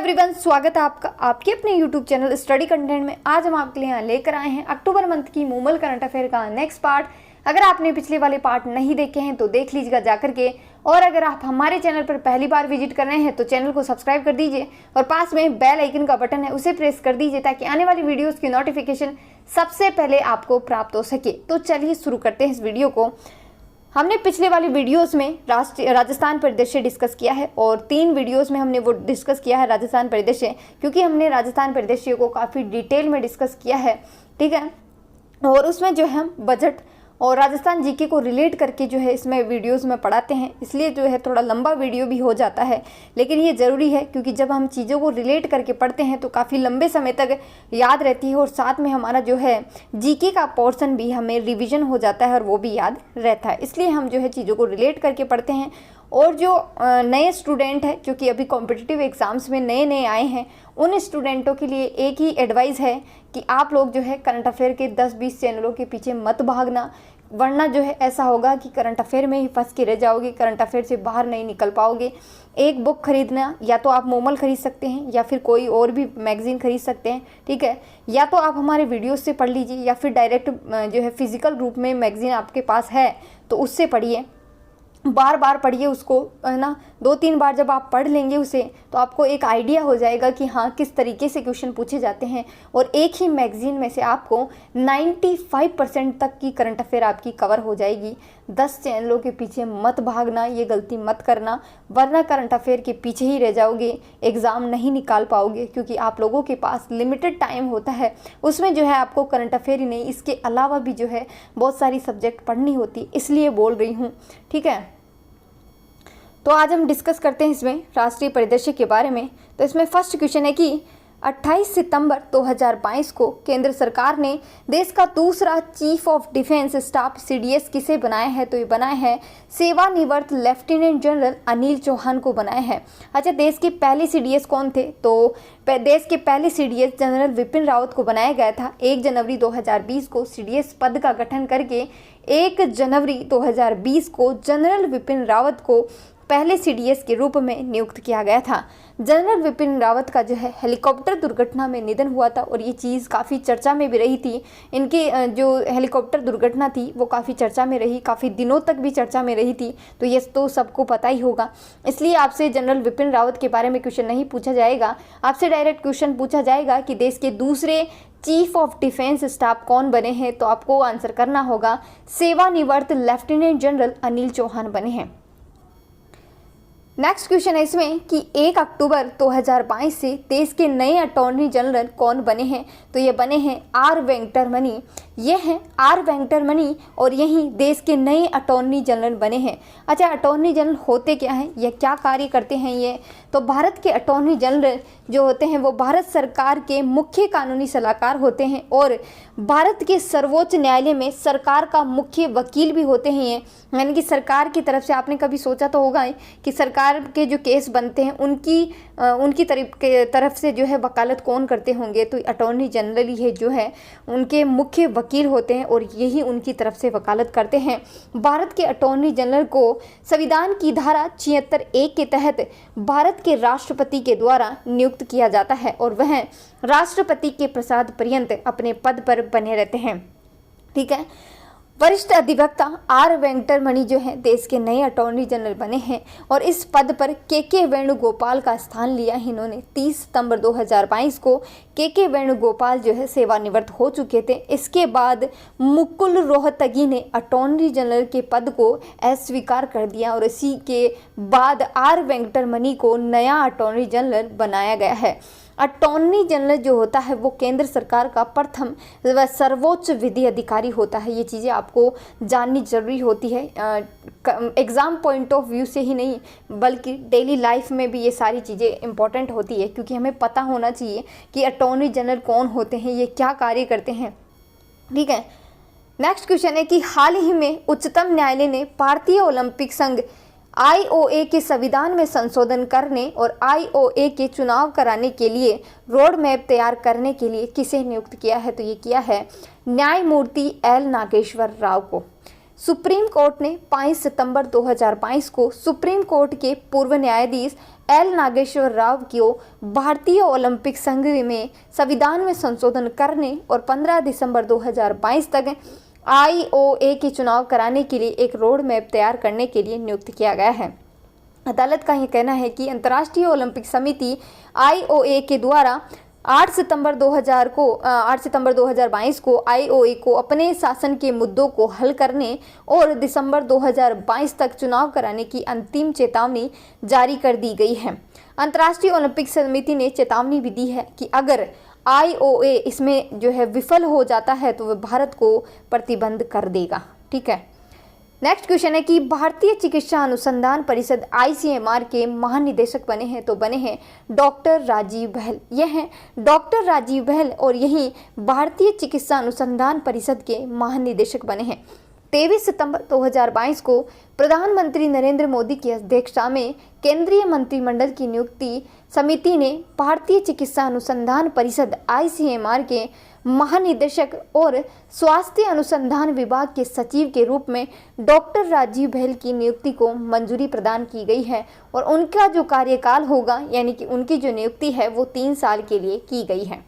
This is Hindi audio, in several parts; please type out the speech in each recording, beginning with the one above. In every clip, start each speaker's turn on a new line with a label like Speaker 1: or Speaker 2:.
Speaker 1: एवरीवन, स्वागत है आपका आपके अपने यूट्यूब चैनल स्टडी कंटेंट में। आज हम आपके लिए यहाँ लेकर आए हैं अक्टूबर मंथ की मूमल करंट अफेयर का नेक्स्ट पार्ट। अगर आपने पिछले वाले पार्ट नहीं देखे हैं तो देख लीजिएगा जाकर के, और अगर आप हमारे चैनल पर पहली बार विजिट कर रहे हैं तो चैनल को सब्सक्राइब कर दीजिए और पास में बेल आइकन का बटन है उसे प्रेस कर दीजिए ताकि आने वाली वीडियोस की नोटिफिकेशन सबसे पहले आपको प्राप्त हो सके। तो चलिए शुरू करते हैं इस वीडियो को। हमने पिछले वाली वीडियोस में राजस्थान परिदृश्य डिस्कस किया है और 3 वीडियोस में हमने वो डिस्कस किया है राजस्थान परिदृश्य, क्योंकि हमने राजस्थान परिदृश्य को काफ़ी डिटेल में डिस्कस किया है, ठीक है। और उसमें जो है हम बजट और राजस्थान जीके को रिलेट करके जो है इसमें वीडियोस में पढ़ाते हैं, इसलिए जो है थोड़ा लंबा वीडियो भी हो जाता है, लेकिन ये ज़रूरी है क्योंकि जब हम चीज़ों को रिलेट करके पढ़ते हैं तो काफ़ी लंबे समय तक याद रहती है और साथ में हमारा जो है जीके का पोर्शन भी हमें रिविज़न हो जाता है और वो भी याद रहता है। इसलिए हम जो है चीज़ों को रिलेट करके पढ़ते हैं। और जो नए स्टूडेंट हैं जो कि अभी कॉम्पिटिटिव एग्ज़ाम्स में नए आए हैं, उन स्टूडेंटों के लिए एक ही एडवाइस है कि आप लोग जो है करंट अफेयर के 10-20 चैनलों के पीछे मत भागना, वरना जो है ऐसा होगा कि करंट अफेयर में ही फंस के रह जाओगे, करंट अफेयर से बाहर नहीं निकल पाओगे। एक बुक खरीदना, या तो आप मोमल खरीद सकते हैं या फिर कोई और भी मैगज़ीन खरीद सकते हैं, ठीक है, या तो आप हमारे वीडियोस से पढ़ लीजिए या फिर डायरेक्ट जो है फिजिकल रूप में मैगज़ीन आपके पास है तो उससे पढ़िए। बार बार पढ़िए उसको, है ना। 2-3 बार जब आप पढ़ लेंगे उसे तो आपको एक आइडिया हो जाएगा कि हाँ किस तरीके से क्वेश्चन पूछे जाते हैं। और एक ही मैगज़ीन में से आपको 95% तक की करंट अफेयर आपकी कवर हो जाएगी। 10 चैनलों के पीछे मत भागना, ये गलती मत करना, वरना करंट अफेयर के पीछे ही रह जाओगे, एग्ज़ाम नहीं निकाल पाओगे, क्योंकि आप लोगों के पास लिमिटेड टाइम होता है। उसमें जो है आपको करंट अफेयर ही नहीं, इसके अलावा भी जो है बहुत सारी सब्जेक्ट पढ़नी होती, इसलिए बोल रही हूँ, ठीक है। तो आज हम डिस्कस करते हैं इसमें राष्ट्रीय परिदृश्य के बारे में। तो इसमें फर्स्ट क्वेश्चन है कि 28 सितंबर 2022 को केंद्र सरकार ने देश का दूसरा chief of defence staff CDS किसे बनाया है? तो ये बनाए हैं सेवानिवृत्त लेफ्टिनेंट जनरल अनिल चौहान को बनाया है। अच्छा, देश के पहले सीडीएस कौन थे? तो देश के पहले सीडीएस जनरल विपिन रावत को बनाया गया था। 1 जनवरी 2020 को सीडीएस पद का गठन करके 1 जनवरी 2020 को जनरल विपिन रावत को पहले सीडीएस के रूप में नियुक्त किया गया था। जनरल विपिन रावत का जो है हेलीकॉप्टर दुर्घटना में निधन हुआ था और ये चीज़ काफ़ी चर्चा में भी रही थी। इनकी जो हेलीकॉप्टर दुर्घटना थी वो काफ़ी चर्चा में रही, काफ़ी दिनों तक भी चर्चा में रही थी। तो ये तो सबको पता ही होगा, इसलिए आपसे जनरल विपिन रावत के बारे में क्वेश्चन नहीं पूछा जाएगा। आपसे डायरेक्ट क्वेश्चन पूछा जाएगा कि देश के दूसरे चीफ ऑफ डिफेंस स्टाफ कौन बने हैं? तो आपको आंसर करना होगा सेवानिवृत्त लेफ्टिनेंट जनरल अनिल चौहान बने हैं। नेक्स्ट क्वेश्चन है इसमें कि 1 अक्टूबर 2022 से देश के नए अटॉर्नी जनरल कौन बने हैं? तो ये बने हैं आर वेंकटरमणि। ये हैं आर वेंकटरमणि और यही देश के नए अटॉर्नी जनरल बने हैं। अच्छा, अटॉर्नी जनरल होते क्या हैं, ये क्या कार्य करते हैं? ये तो भारत के अटॉर्नी जनरल जो होते हैं वो भारत सरकार के मुख्य कानूनी सलाहकार होते हैं और भारत के सर्वोच्च न्यायालय में सरकार का मुख्य वकील भी होते हैं। ये यानी कि सरकार की तरफ से, आपने कभी सोचा तो होगा कि सरकार के जो केस बनते हैं उनकी तरफ से जो है वकालत कौन करते होंगे? तो अटॉर्नी जनरल ही है जो है उनके मुख्य वकील होते हैं और यही उनकी तरफ से वकालत करते हैं। भारत के अटॉर्नी जनरल को संविधान की धारा 76(1) के तहत भारत के राष्ट्रपति के द्वारा नियुक्त किया जाता है और वह राष्ट्रपति के प्रसाद पर्यंत अपने पद पर बने रहते हैं, ठीक है। वरिष्ठ अधिवक्ता आर वेंकटरमणि जो है देश के नए अटॉर्नी जनरल बने हैं और इस पद पर के वेणुगोपाल का स्थान लिया है इन्होंने। 30 सितंबर 2022 को के वेणुगोपाल जो है सेवानिवृत्त हो चुके थे। इसके बाद मुकुल रोहतगी ने अटॉर्नी जनरल के पद को अस्वीकार कर दिया और इसी के बाद आर वेंकटरमणि को नया अटॉर्नी जनरल बनाया गया है। अटॉर्नी जनरल जो होता है वो केंद्र सरकार का प्रथम व सर्वोच्च विधि अधिकारी होता है। ये चीज़ें आपको जाननी जरूरी होती है, एग्ज़ाम पॉइंट ऑफ व्यू से ही नहीं बल्कि डेली लाइफ में भी ये सारी चीज़ें इंपॉर्टेंट होती है, क्योंकि हमें पता होना चाहिए कि अटॉर्नी जनरल कौन होते हैं, ये क्या कार्य करते हैं, ठीक है। नेक्स्ट क्वेश्चन है कि हाल ही में उच्चतम न्यायालय ने भारतीय ओलंपिक संघ आईओए के संविधान में संशोधन करने और आईओए के चुनाव कराने के लिए रोड मैप तैयार करने के लिए किसे नियुक्त किया है? तो ये किया है न्यायमूर्ति एल नागेश्वर राव को। सुप्रीम कोर्ट ने 5 सितंबर 2022 को सुप्रीम कोर्ट के पूर्व न्यायाधीश एल नागेश्वर राव को भारतीय ओलंपिक संघ में संविधान में संशोधन करने और 15 दिसंबर 2022 तक IOA के चुनाव कराने के लिए एक रोड मैप तैयार करने के लिए नियुक्त किया गया है। अदालत का यह कहना है कि अंतर्राष्ट्रीय ओलंपिक समिति IOA के द्वारा 8 सितंबर 2022 को IOA को अपने शासन के मुद्दों को हल करने और दिसंबर 2022 तक चुनाव कराने की अंतिम चेतावनी जारी कर दी गई है। अंतर्राष्ट्रीय ओलंपिक समिति ने चेतावनी भी दी है कि अगर IOA इसमें जो है विफल हो जाता है तो वह भारत को प्रतिबंध कर देगा। ठीक है, नेक्स्ट क्वेश्चन है कि भारतीय चिकित्सा अनुसंधान परिषद ICMR के महानिदेशक बने हैं, तो बने हैं डॉक्टर राजीव बहल। यह हैं डॉक्टर राजीव बहल और यही भारतीय चिकित्सा अनुसंधान परिषद के महानिदेशक बने हैं। 23 सितंबर 2022 को प्रधानमंत्री नरेंद्र मोदी की अध्यक्षता में केंद्रीय मंत्रिमंडल की नियुक्ति समिति ने भारतीय चिकित्सा अनुसंधान परिषद ICMR के महानिदेशक और स्वास्थ्य अनुसंधान विभाग के सचिव के रूप में डॉक्टर राजीव बहल की नियुक्ति को मंजूरी प्रदान की गई है और उनका जो कार्यकाल होगा यानी कि उनकी जो नियुक्ति है वो 3 साल के लिए की गई है।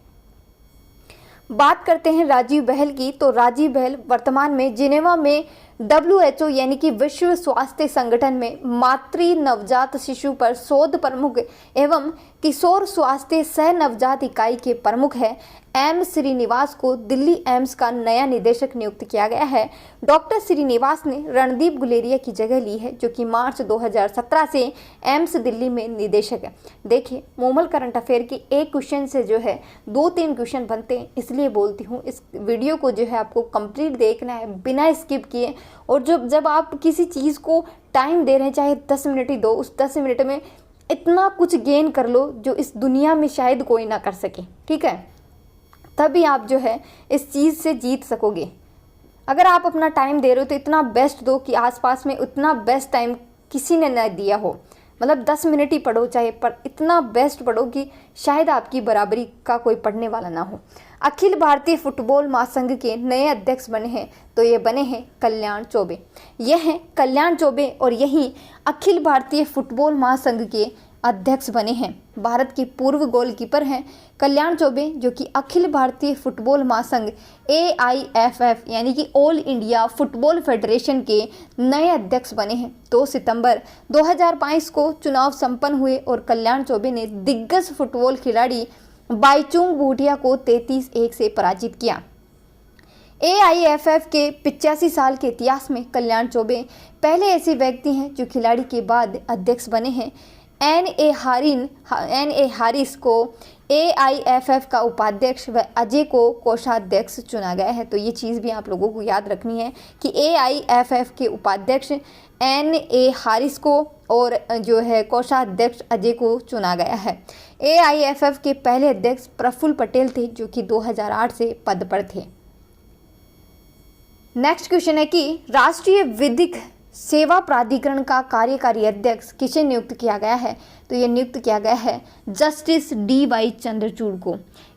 Speaker 1: बात करते हैं राजीव बहल की, तो राजीव बहल वर्तमान में जिनेवा में WHO यानी कि विश्व स्वास्थ्य संगठन में मातृ नवजात शिशु पर शोध प्रमुख एवं किशोर स्वास्थ्य सह नवजात इकाई के प्रमुख है। M श्रीनिवास को दिल्ली एम्स का नया निदेशक नियुक्त किया गया है। डॉक्टर श्रीनिवास ने रणदीप गुलेरिया की जगह ली है जो कि मार्च 2017 से एम्स दिल्ली में निदेशक है। देखिए, मोमल करंट अफेयर की एक क्वेश्चन से जो है 2-3 क्वेश्चन बनते हैं, इसलिए बोलती हूँ इस वीडियो को जो है आपको कंप्लीट देखना है बिना स्किप किए। और जब आप किसी चीज़ को टाइम दे रहे हैं, चाहे 10 मिनट ही दो, उस 10 मिनट में इतना कुछ गेन कर लो जो इस दुनिया में शायद कोई ना कर सके। ठीक है, तभी आप जो है इस चीज़ से जीत सकोगे। अगर आप अपना टाइम दे रहे हो तो इतना बेस्ट दो कि आसपास में उतना बेस्ट टाइम किसी ने न दिया हो। मतलब 10 मिनट ही पढ़ो चाहे, पर इतना बेस्ट पढ़ो कि शायद आपकी बराबरी का कोई पढ़ने वाला ना हो। अखिल भारतीय फुटबॉल महासंघ के नए अध्यक्ष बने हैं, तो ये बने हैं कल्याण चौबे। यह हैं कल्याण चौबे और यही अखिल भारतीय फुटबॉल महासंघ के अध्यक्ष बने हैं। भारत के पूर्व गोलकीपर हैं कल्याण चौबे, जो कि अखिल भारतीय फुटबॉल महासंघ AIFF यानी कि ऑल इंडिया फुटबॉल फेडरेशन के नए अध्यक्ष बने हैं। 2 सितंबर 2022 को चुनाव संपन्न हुए और कल्याण चौबे ने दिग्गज फुटबॉल खिलाड़ी बाईचुंग भूटिया को 33-1 से पराजित किया। AIFF के 85 साल के इतिहास में कल्याण चौबे पहले ऐसे व्यक्ति हैं जो खिलाड़ी के बाद अध्यक्ष बने हैं। NA हारिस को AIFF का उपाध्यक्ष व अजय को कोषाध्यक्ष चुना गया है। तो ये चीज़ भी आप लोगों को याद रखनी है कि AIFF के उपाध्यक्ष NA हारिस को और जो है कोषाध्यक्ष अजय को चुना गया है। AIFF के पहले अध्यक्ष प्रफुल्ल पटेल थे जो कि 2008 से पद पर थे। नेक्स्ट क्वेश्चन है कि राष्ट्रीय विधिक सेवा प्राधिकरण का कार्यकारी अध्यक्ष किसे नियुक्त किया गया है, तो ये नियुक्त किया गया है जस्टिस DY चंद्रचूड़ को।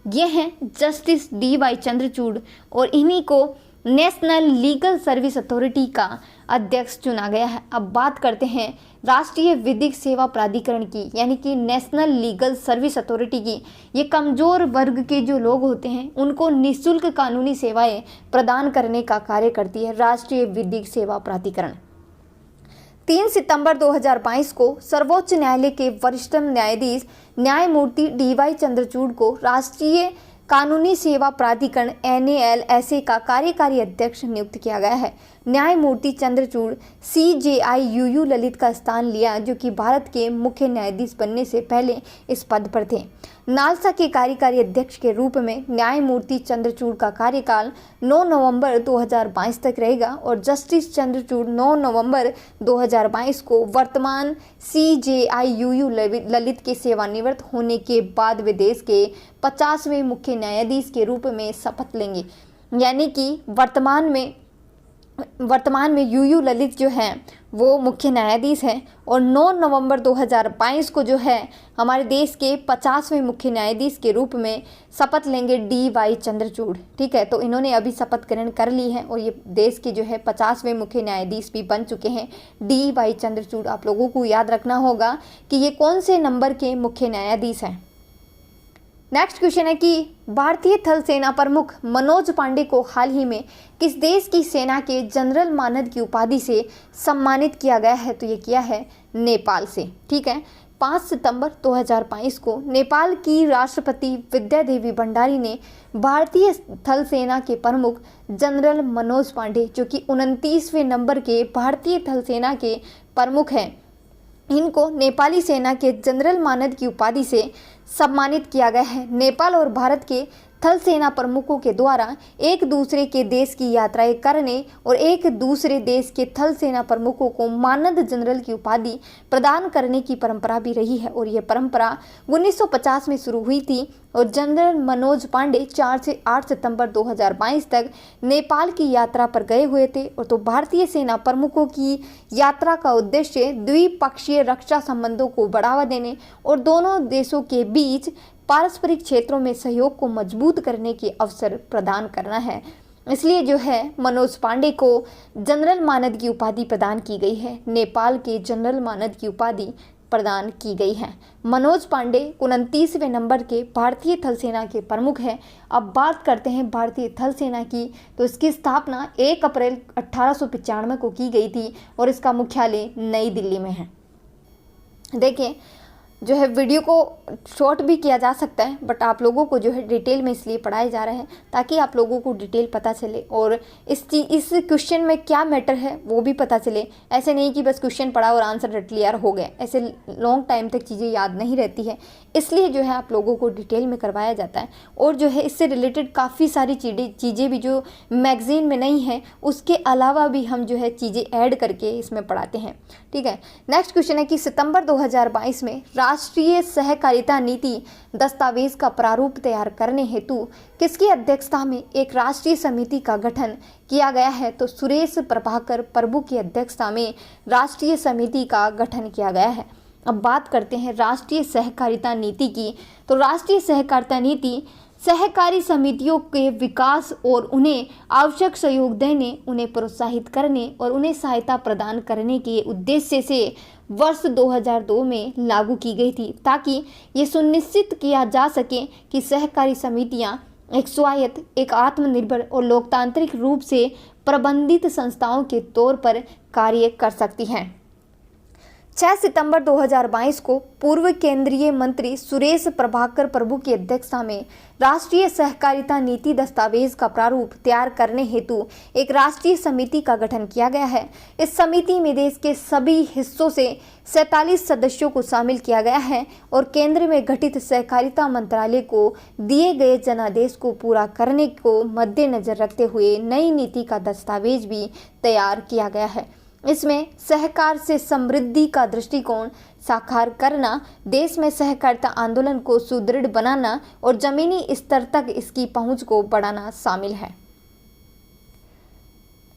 Speaker 1: ये हैं जस्टिस DY चंद्रचूड़ और इन्हीं को नेशनल लीगल सर्विस अथॉरिटी का अध्यक्ष चुना गया है। अब बात करते हैं राष्ट्रीय विधिक सेवा प्राधिकरण की यानी कि नेशनल लीगल सर्विस अथॉरिटी की। ये कमज़ोर वर्ग के जो लोग होते हैं उनको निःशुल्क कानूनी सेवाएं प्रदान करने का कार्य करती है राष्ट्रीय विधिक सेवा प्राधिकरण। 3 सितंबर 2022 को सर्वोच्च न्यायालय के वरिष्ठ न्यायाधीश न्यायमूर्ति DY चंद्रचूड़ को राष्ट्रीय कानूनी सेवा प्राधिकरण NALSA का कार्यकारी अध्यक्ष नियुक्त किया गया है। न्यायमूर्ति चंद्रचूड़ CJI ललित का स्थान लिया जो कि भारत के मुख्य न्यायाधीश बनने से पहले इस पद पर थे। नालसा के कार्यकारी अध्यक्ष के रूप में न्यायमूर्ति चंद्रचूड़ का कार्यकाल 9 नवंबर 2022 तक रहेगा और जस्टिस चंद्रचूड़ 9 नवंबर 2022 को वर्तमान CJI ललित के सेवानिवृत्त होने के बाद वे देश के 50वें मुख्य न्यायाधीश के रूप में शपथ लेंगे। यानी कि वर्तमान में यूयू ललित जो हैं वो मुख्य न्यायाधीश हैं। और 9 नवंबर 2022 को जो है हमारे देश के 50वें मुख्य न्यायाधीश के रूप में शपथ लेंगे DY चंद्रचूड़। ठीक है, तो इन्होंने अभी शपथ ग्रहण कर ली है और ये देश के जो है 50वें मुख्य न्यायाधीश भी बन चुके हैं, DY चंद्रचूड़। आप लोगों को याद रखना होगा कि ये कौन से नंबर के मुख्य न्यायाधीश हैं। नेक्स्ट क्वेश्चन है कि भारतीय थल सेना प्रमुख मनोज पांडे को हाल ही में किस देश की सेना के जनरल मानद की उपाधि से सम्मानित किया गया है? तो ये किया है नेपाल से। ठीक है, 5 सितंबर 2022 को नेपाल की राष्ट्रपति विद्या देवी भंडारी ने भारतीय थल सेना के प्रमुख जनरल मनोज पांडे, जो कि 29वें नंबर के भारतीय थल सेना के प्रमुख हैं, इनको नेपाली सेना के जनरल मानद की उपाधि से सम्मानित किया गया है। नेपाल और भारत के थल सेना प्रमुखों के द्वारा एक दूसरे के देश की यात्राएं करने और एक दूसरे देश के थल सेना प्रमुखों को मानद जनरल की उपाधि प्रदान करने की परंपरा भी रही है। और यह परंपरा 1950 में शुरू हुई थी और जनरल मनोज पांडे 4 से 8 सितंबर 2022 तक नेपाल की यात्रा पर गए हुए थे। और तो भारतीय सेना प्रमुखों की यात्रा का उद्देश्य द्विपक्षीय रक्षा संबंधों को बढ़ावा देने और दोनों देशों के बीच पारस्परिक क्षेत्रों में सहयोग को मजबूत करने के अवसर प्रदान करना है। इसलिए जो है मनोज पांडे को जनरल मानद की उपाधि प्रदान की गई है, नेपाल के जनरल मानद की उपाधि प्रदान की गई है। मनोज पांडे 29वें नंबर के भारतीय थल सेना के प्रमुख हैं। अब बात करते हैं भारतीय थल सेना की, तो इसकी स्थापना 1 अप्रैल 1895 को की गई थी और इसका मुख्यालय नई दिल्ली में है। देखिए, जो है वीडियो को शॉर्ट भी किया जा सकता है, बट आप लोगों को जो है डिटेल में इसलिए पढ़ाए जा रहे हैं ताकि आप लोगों को डिटेल पता चले और इस क्वेश्चन में क्या मैटर है वो भी पता चले। ऐसे नहीं कि बस क्वेश्चन पढ़ा और आंसर रट लिया हो गया, ऐसे लॉन्ग टाइम तक चीज़ें याद नहीं रहती है, इसलिए जो है आप लोगों को डिटेल में करवाया जाता है। और जो है इससे रिलेटेड काफ़ी सारी चीज़ें भी जो मैगजीन में नहीं है, उसके अलावा भी हम जो है चीज़ें ऐड करके इसमें पढ़ाते हैं। ठीक है, नेक्स्ट क्वेश्चन है कि सितंबर 2022 में राष्ट्रीय सहकारिता नीति दस्तावेज का प्रारूप तैयार करने हेतु किसकी अध्यक्षता में एक राष्ट्रीय समिति का गठन किया गया है? तो सुरेश प्रभाकर प्रभु की अध्यक्षता में राष्ट्रीय समिति का गठन किया गया है। अब बात करते हैं राष्ट्रीय सहकारिता नीति की। तो राष्ट्रीय सहकारिता नीति सहकारी समितियों के विकास और उन्हें आवश्यक सहयोग देने, उन्हें प्रोत्साहित करने और उन्हें सहायता प्रदान करने के उद्देश्य से वर्ष 2002 में लागू की गई थी, ताकि ये सुनिश्चित किया जा सके कि सहकारी समितियां एक स्वायत्त, एक आत्मनिर्भर और लोकतांत्रिक रूप से प्रबंधित संस्थाओं के तौर पर कार्य कर सकती हैं। 6 सितंबर 2022 को पूर्व केंद्रीय मंत्री सुरेश प्रभाकर प्रभु की अध्यक्षता में राष्ट्रीय सहकारिता नीति दस्तावेज का प्रारूप तैयार करने हेतु एक राष्ट्रीय समिति का गठन किया गया है। इस समिति में देश के सभी हिस्सों से 47 सदस्यों को शामिल किया गया है और केंद्र में गठित सहकारिता मंत्रालय को दिए गए जनादेश को पूरा करने को मद्देनजर रखते हुए नई नीति का दस्तावेज भी तैयार किया गया है। इसमें सहकार से समृद्धि का दृष्टिकोण साकार करना, देश में सहकारिता आंदोलन को सुदृढ़ बनाना और जमीनी स्तर तक इसकी पहुंच को बढ़ाना शामिल है।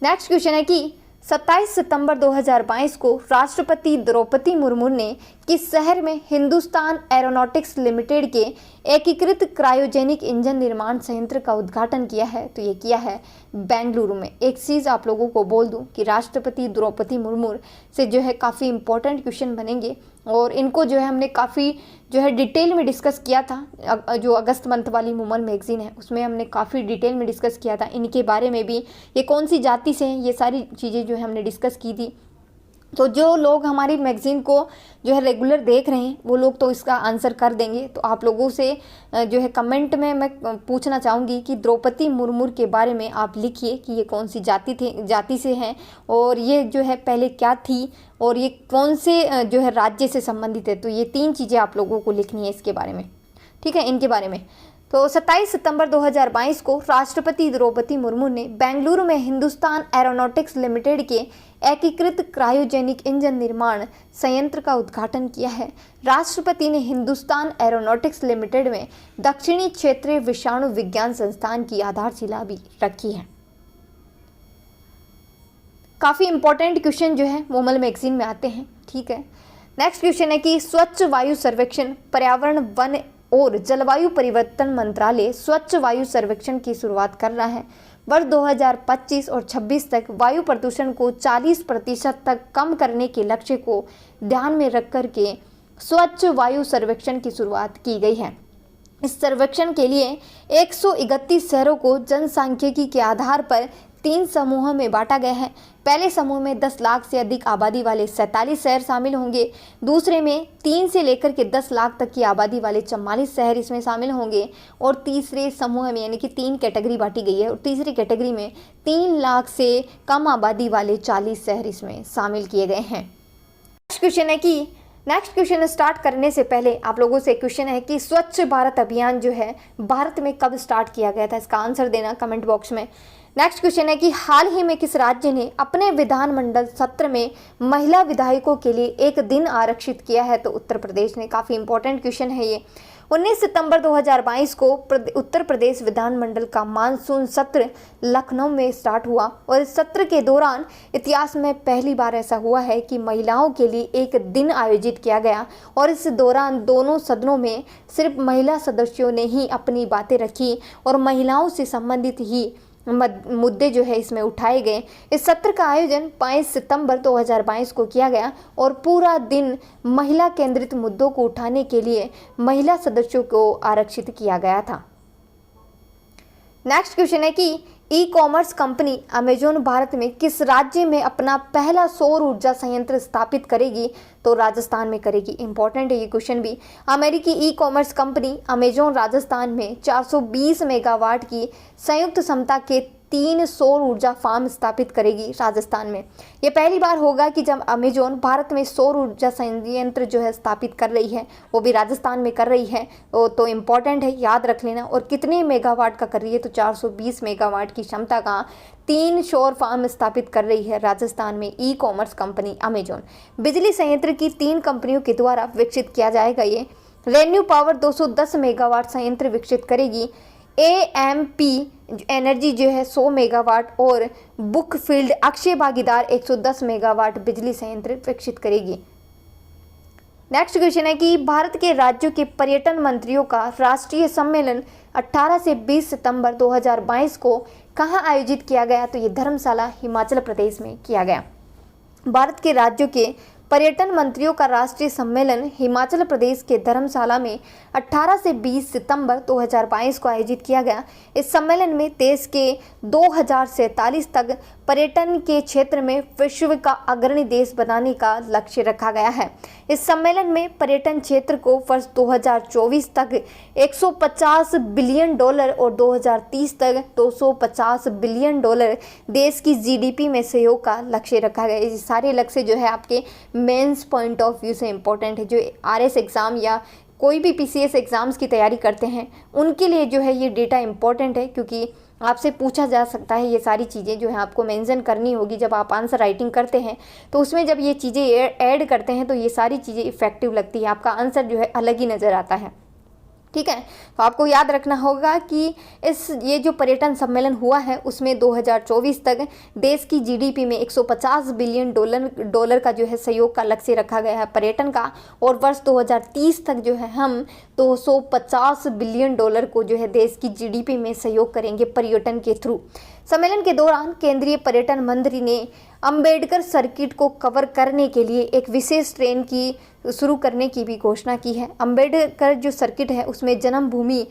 Speaker 1: नेक्स्ट क्वेश्चन है कि 27 सितंबर 2022 को राष्ट्रपति द्रौपदी मुर्मू ने किस शहर में हिंदुस्तान एरोनॉटिक्स लिमिटेड के एकीकृत क्रायोजेनिक इंजन निर्माण संयंत्र का उद्घाटन किया है? तो ये किया है बेंगलुरु में। एक चीज़ आप लोगों को बोल दूं कि राष्ट्रपति द्रौपदी मुर्मू से जो है काफ़ी इंपॉर्टेंट क्वेश्चन बनेंगे और इनको जो है हमने काफ़ी जो है डिटेल में डिस्कस किया था। जो अगस्त मंथ वाली वुमन मैगजीन है उसमें हमने काफ़ी डिटेल में डिस्कस किया था इनके बारे में भी, ये कौन सी जाति से हैं, ये सारी चीज़ें जो है हमने डिस्कस की थी। तो जो लोग हमारी मैगज़ीन को जो है रेगुलर देख रहे हैं वो लोग तो इसका आंसर कर देंगे। तो आप लोगों से जो है कमेंट में मैं पूछना चाहूँगी कि द्रौपदी मुर्मू के बारे में आप लिखिए कि ये कौन सी जाति से हैं और ये जो है पहले क्या थी और ये कौन से जो है राज्य से संबंधित है। तो ये 3 चीज़ें आप लोगों को लिखनी है इसके बारे में, ठीक है, इनके बारे में। तो 27 सितंबर 2022 को राष्ट्रपति द्रौपदी मुर्मू ने बेंगलुरु में हिंदुस्तान एरोनॉटिक्स लिमिटेड के एकीकृत क्रायोजेनिक इंजन निर्माण संयंत्र का उद्घाटन किया है। राष्ट्रपति ने हिंदुस्तान एरोनॉटिक्स लिमिटेड में दक्षिणी क्षेत्रीय विषाणु विज्ञान संस्थान की आधारशिला भी रखी है। काफ़ी इंपॉर्टेंट क्वेश्चन जो है मोमल मैगजीन में आते हैं, ठीक है। नेक्स्ट क्वेश्चन है कि स्वच्छ वायु सर्वेक्षण, पर्यावरण, वन और जलवायु परिवर्तन मंत्रालय स्वच्छ वायु सर्वेक्षण की शुरुआत कर रहा है। वर्ष 2025 और 26 तक वायु प्रदूषण को 40% तक कम करने के लक्ष्य को ध्यान में रख कर के स्वच्छ वायु सर्वेक्षण की शुरुआत की गई है। इस सर्वेक्षण के लिए 131 शहरों को जनसांख्यिकी के आधार पर 3 समूहों में बांटा गया है। पहले समूह में 10 लाख से अधिक आबादी वाले 47 शहर शामिल होंगे। दूसरे में 3 से लेकर के 10 लाख तक की आबादी वाले 44 शहर इसमें शामिल होंगे। और तीसरे समूह में यानी कि 3 कैटेगरी बांटी गई है और तीसरी कैटेगरी में 3 लाख से कम आबादी वाले 40 शहर इसमें शामिल किए गए हैं। नेक्स्ट क्वेश्चन स्टार्ट करने से पहले आप लोगों से क्वेश्चन है कि स्वच्छ भारत अभियान जो है भारत में कब स्टार्ट किया गया था, इसका आंसर देना कमेंट बॉक्स में। नेक्स्ट क्वेश्चन है कि हाल ही में किस राज्य ने अपने विधानमंडल सत्र में महिला विधायकों के लिए एक दिन आरक्षित किया है, तो उत्तर प्रदेश ने। काफ़ी इंपॉर्टेंट क्वेश्चन है ये। 19 सितंबर 2022 को उत्तर प्रदेश विधानमंडल का मानसून सत्र लखनऊ में स्टार्ट हुआ और इस सत्र के दौरान इतिहास में पहली बार ऐसा हुआ है कि महिलाओं के लिए एक दिन आयोजित किया गया और इस दौरान दोनों सदनों में सिर्फ महिला सदस्यों ने ही अपनी बातें रखी और महिलाओं से संबंधित ही मुद्दे जो है इसमें उठाए गए। इस सत्र का आयोजन 5 सितंबर 2022 को किया गया और पूरा दिन महिला केंद्रित मुद्दों को उठाने के लिए महिला सदस्यों को आरक्षित किया गया था। नेक्स्ट क्वेश्चन है कि e commerce company Amazon Bharat में किस राज्य में अपना पहला सौर ऊर्जा संयंत्र स्थापित करेगी, तो राजस्थान में करेगी। इंपॉर्टेंट है ये क्वेश्चन भी। अमेरिकी e commerce company Amazon Rajasthan में 420 मेगावाट की संयुक्त क्षमता के 3 सौर ऊर्जा फार्म स्थापित करेगी राजस्थान में। ये पहली बार होगा कि जब अमेजोन भारत में सौर ऊर्जा संयंत्र जो है स्थापित कर रही है, वो भी राजस्थान में कर रही है। तो इम्पॉर्टेंट है, याद रख लेना। और कितने मेगावाट का कर रही है, तो 420 मेगावाट की क्षमता का 3 सौर फार्म स्थापित कर रही है राजस्थान में ई कॉमर्स कंपनी अमेजोन। बिजली संयंत्र की 3 कंपनियों के द्वारा विकसित किया जाएगा ये। रेन्यू पावर 210 मेगावाट संयंत्र विकसित करेगी। AMP एनर्जी जो है 100 मेगावाट और बुकफील्ड अक्षय भागीदार 110 मेगावाट बिजली संयंत्र विकसित करेगी। नेक्स्ट क्वेश्चन है कि भारत के राज्यों के पर्यटन मंत्रियों का राष्ट्रीय सम्मेलन 18 से 20 सितंबर 2022 को कहां आयोजित किया गया, तो ये धर्मशाला हिमाचल प्रदेश में किया गया। भारत के राज्यों के पर्यटन मंत्रियों का राष्ट्रीय सम्मेलन हिमाचल प्रदेश के धर्मशाला में 18 से 20 सितंबर 2022 को आयोजित किया गया। इस सम्मेलन में देश के 2047 तक पर्यटन के क्षेत्र में विश्व का अग्रणी देश बनाने का लक्ष्य रखा गया है। इस सम्मेलन में पर्यटन क्षेत्र को वर्ष 2024 तक $150 बिलियन और 2030 तक $250 बिलियन देश की GDP में सहयोग का लक्ष्य रखा गया है। ये सारे लक्ष्य जो है आपके मेंस पॉइंट ऑफ व्यू से इम्पोर्टेंट है। जो RS एग्ज़ाम या कोई भी PCS एग्ज़ाम्स की तैयारी करते हैं उनके लिए जो है ये डेटा इम्पोर्टेंट है, क्योंकि आपसे पूछा जा सकता है। ये सारी चीज़ें जो है आपको मेंशन करनी होगी जब आप आंसर राइटिंग करते हैं, तो उसमें जब ये चीज़ें ऐड करते हैं तो ये सारी चीज़ें इफेक्टिव लगती है, आपका आंसर जो है अलग ही नज़र आता है। ठीक है, तो आपको याद रखना होगा कि ये जो पर्यटन सम्मेलन हुआ है उसमें 2024 तक देश की GDP में $150 बिलियन का जो है सहयोग का लक्ष्य रखा गया है पर्यटन का, और वर्ष 2030 तक जो है हम $250 बिलियन को जो है देश की GDP में सहयोग करेंगे पर्यटन के थ्रू। सम्मेलन के दौरान केंद्रीय पर्यटन मंत्री ने अंबेडकर सर्किट को कवर करने के लिए एक विशेष ट्रेन की शुरू करने की भी घोषणा की है। अंबेडकर जो सर्किट है उसमें जन्मभूमि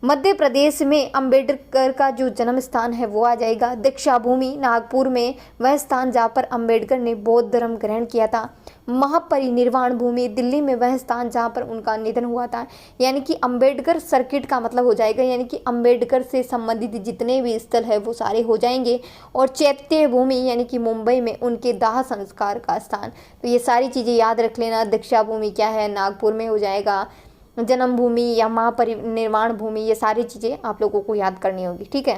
Speaker 1: मध्य प्रदेश में अंबेडकर का जो जन्म स्थान है वो आ जाएगा। दीक्षा भूमि नागपुर में वह स्थान जहाँ पर अंबेडकर ने बौद्ध धर्म ग्रहण किया था। महापरिनिर्वाण भूमि दिल्ली में वह स्थान जहाँ पर उनका निधन हुआ था। यानी कि अंबेडकर सर्किट का मतलब हो जाएगा, यानी कि अंबेडकर से संबंधित जितने भी स्थल है वो सारे हो जाएंगे। और चैत्य भूमि यानी कि मुंबई में उनके दाह संस्कार का स्थान। तो ये सारी चीज़ें याद रख लेना। दीक्षा भूमि क्या है, नागपुर में हो जाएगा। जन्मभूमि या महापरिनिर्वाण भूमि, ये सारी चीज़ें आप लोगों को याद करनी होगी। ठीक है,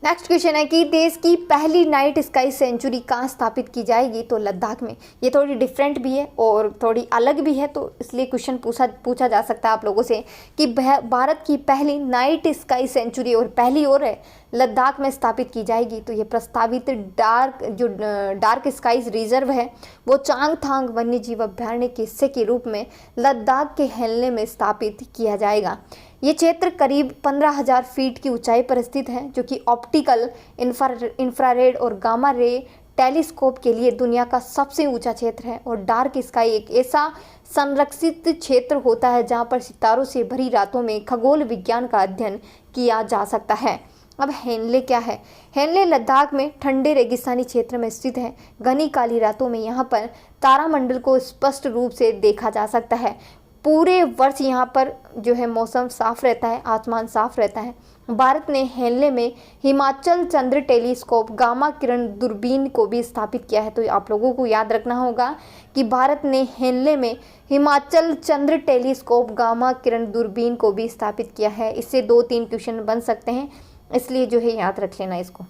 Speaker 1: नेक्स्ट क्वेश्चन है कि देश की पहली नाइट स्काई सेंचुरी कहाँ स्थापित की जाएगी, तो लद्दाख में। ये थोड़ी डिफरेंट भी है और थोड़ी अलग भी है, तो इसलिए क्वेश्चन पूछा जा सकता है आप लोगों से कि भारत की पहली नाइट स्काई सेंचुरी, और पहली और है लद्दाख में स्थापित की जाएगी। तो ये प्रस्तावित डार्क स्काईज रिजर्व है वो चांगथांग वन्यजीव अभयारण्य के हिस्से के रूप में लद्दाख के हेलने में स्थापित किया जाएगा। ये क्षेत्र करीब 15,000 फीट की ऊंचाई पर स्थित है, जो कि ऑप्टिकल, इंफ्रारेड और गामा रे टेलीस्कोप के लिए दुनिया का सबसे ऊंचा क्षेत्र है। और डार्क स्काई एक ऐसा संरक्षित क्षेत्र होता है जहां पर सितारों से भरी रातों में खगोल विज्ञान का अध्ययन किया जा सकता है। अब हेनले क्या है? हेनले लद्दाख में ठंडे रेगिस्तानी क्षेत्र में स्थित है। घनी काली रातों में यहाँ पर तारामंडल को स्पष्ट रूप से देखा जा सकता है। पूरे वर्ष यहाँ पर जो है मौसम साफ रहता है, आसमान साफ रहता है। भारत ने हेनले में हिमाचल चंद्र टेलीस्कोप गामा किरण दूरबीन को भी स्थापित किया है। तो आप लोगों को याद रखना होगा कि भारत ने हेनले में हिमाचल चंद्र टेलीस्कोप गामा किरण दूरबीन को भी स्थापित किया है। इससे 2-3 क्वेश्चन बन सकते हैं, इसलिए जो है याद रख लेना इसको।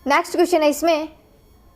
Speaker 1: नेक्स्ट क्वेश्चन है इसमें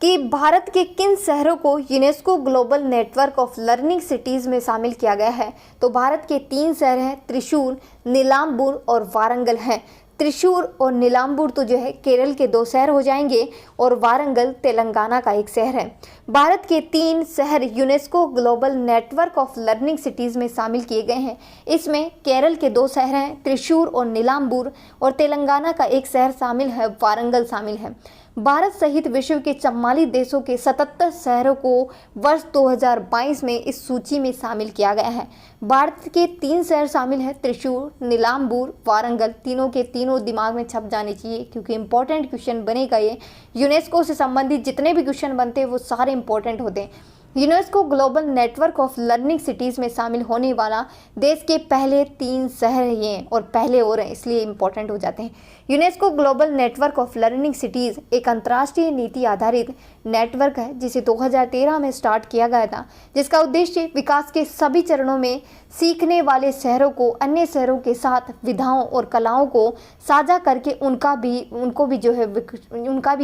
Speaker 1: कि भारत के किन शहरों को UNESCO global network of learning cities में शामिल किया गया है? तो भारत के 3 शहर हैं, त्रिशूर, नीलाम्बूर और वारंगल हैं। त्रिशूर और नीलाम्बूर तो जो है केरल के 2 शहर हो जाएंगे और वारंगल तेलंगाना का एक शहर है। भारत के 3 शहर UNESCO global network of learning cities में शामिल किए गए हैं। इसमें केरल के 2 शहर हैं, त्रिशूर और नीलाम्बूर, और तेलंगाना का एक शहर शामिल है, वारंगल शामिल है। भारत सहित विश्व के 44 देशों के 77 शहरों को वर्ष 2022 में इस सूची में शामिल किया गया है। भारत के 3 शहर शामिल हैं, त्रिशूर, नीलाम्बूर, वारंगल। तीनों के तीनों दिमाग में छप जाने चाहिए क्योंकि इंपॉर्टेंट क्वेश्चन बनेगा ये। यूनेस्को से संबंधित जितने भी क्वेश्चन बनते हैं वो सारे इंपॉर्टेंट होते हैं। UNESCO global network of learning cities में शामिल होने वाला देश के पहले 3 शहर ये हैं और पहले और हैं, इसलिए इंपॉर्टेंट हो जाते हैं। UNESCO global network of learning cities एक अंतर्राष्ट्रीय नीति आधारित नेटवर्क है जिसे 2013 में स्टार्ट किया गया था, जिसका उद्देश्य विकास के सभी चरणों में सीखने वाले शहरों को अन्य शहरों के साथ विधाओं और कलाओं को साझा करके उनका भी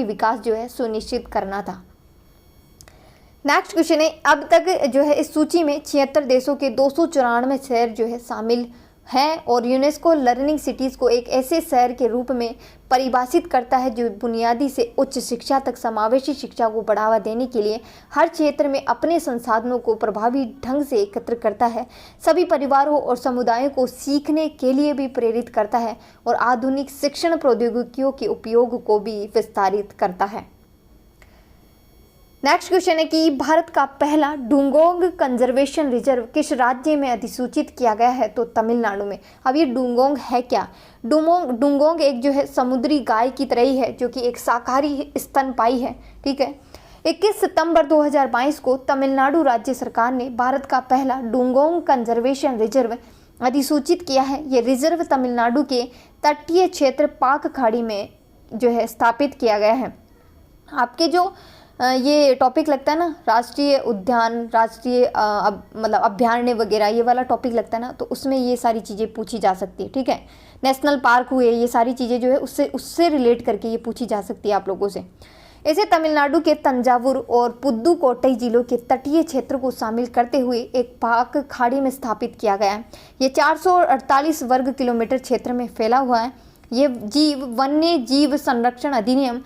Speaker 1: विकास जो है सुनिश्चित करना था। नेक्स्ट क्वेश्चन है, अब तक जो है इस सूची में 76 देशों के 294 शहर जो है शामिल हैं और यूनेस्को लर्निंग सिटीज़ को एक ऐसे शहर के रूप में परिभाषित करता है जो बुनियादी से उच्च शिक्षा तक समावेशी शिक्षा को बढ़ावा देने के लिए हर क्षेत्र में अपने संसाधनों को प्रभावी ढंग से एकत्र करता है, सभी परिवारों और समुदायों को सीखने के लिए भी प्रेरित करता है और आधुनिक शिक्षण प्रौद्योगिकियों के उपयोग को भी विस्तारित करता है। नेक्स्ट क्वेश्चन है कि भारत का पहला डुंगोंग कंजर्वेशन रिजर्व किस राज्य में अधिसूचित किया गया है? तो तमिलनाडु में। अब ये डुंगोंग है क्या? डुंगोंग एक जो है समुद्री गाय की तरह ही है जो कि एक शाकाहारी स्तनपायी है। ठीक है, 21 सितंबर 2022 को तमिलनाडु राज्य सरकार ने भारत का पहला डुंगोंग कंजर्वेशन रिजर्व अधिसूचित किया है। ये रिजर्व तमिलनाडु के तटीय क्षेत्र पाक खाड़ी में जो है स्थापित किया गया है। आपके जो ये टॉपिक लगता है ना, राष्ट्रीय उद्यान, राष्ट्रीय मतलब अभयारण्य वगैरह, ये वाला टॉपिक लगता है ना, तो उसमें ये सारी चीज़ें पूछी जा सकती है। ठीक है, नेशनल पार्क हुए, ये सारी चीज़ें जो है उससे रिलेट करके ये पूछी जा सकती है आप लोगों से। इसे तमिलनाडु के तंजावुर और पुदुकोट्टई जिलों के तटीय क्षेत्र को शामिल करते हुए एक पाक खाड़ी में स्थापित किया गया है। ये 448 वर्ग किलोमीटर क्षेत्र में फैला हुआ है। ये वन्य जीव संरक्षण अधिनियम